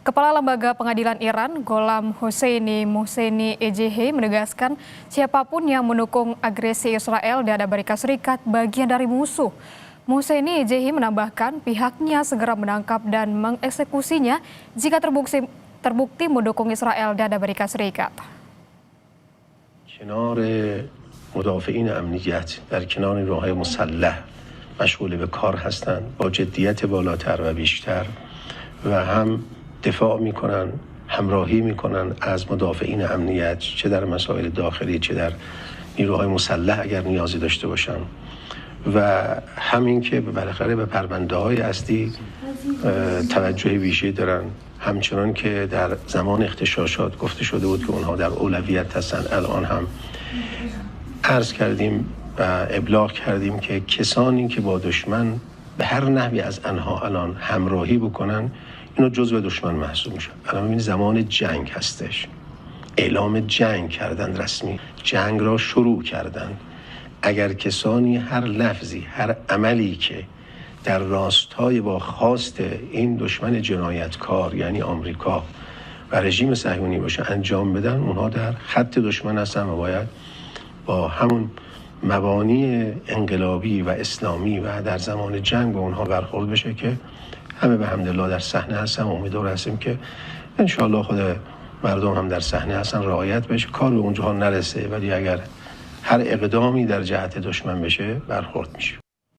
Kepala Lembaga Pengadilan Iran, Gholam Hosseini Mohseni Ejei menegaskan siapapun yang mendukung agresi Israel dan Amerika Serikat bagian dari musuh. Mohseni Ejei menambahkan pihaknya segera menangkap dan mengeksekusinya jika terbukti mendukung Israel dan Amerika Serikat. کنار مدافعین امنیت در کنار نیروهای مسلح مشغول به کار هستند با جدیت بالاتر و بیشتر و هم دفاع میکنن، همراهی میکنن از مدافعین امنیت چه در مسائل داخلی چه در نیروهای مسلح اگر نیازی داشته باشن و همین که بالاخره به پرونده های اصلی توجه ویژه دارن، همچنان که در زمان اغتشاشات گفته شده بود که اونها در اولویت هستن. الان هم عرض کردیم و ابلاغ کردیم که کسانی که با دشمن به هر نحوی از آنها الان همراهی بکنن اینو جزو دشمن محسوب میشن. الان ببینید زمان جنگ هستش، اعلام جنگ کردن، رسمی جنگ را شروع کردن. اگر کسانی هر لفظی هر عملی که در راستای با خواست این دشمن جنایتکار یعنی آمریکا و رژیم صهیونی باشه انجام بدن، اونها در خط دشمن هستن و باید با همون مبانی انقلابی و اسلامی و در زمان جنگ با اونها برخورد بشه که همه به حمدالله در صحنه هستن. امیدوار هستیم که انشاءالله خود مردم هم در صحنه هستن، رعایت بشه، کار به اونجا نرسه، ولی اگر هر اقدامی در جهت دشمن بشه برخورد میشه.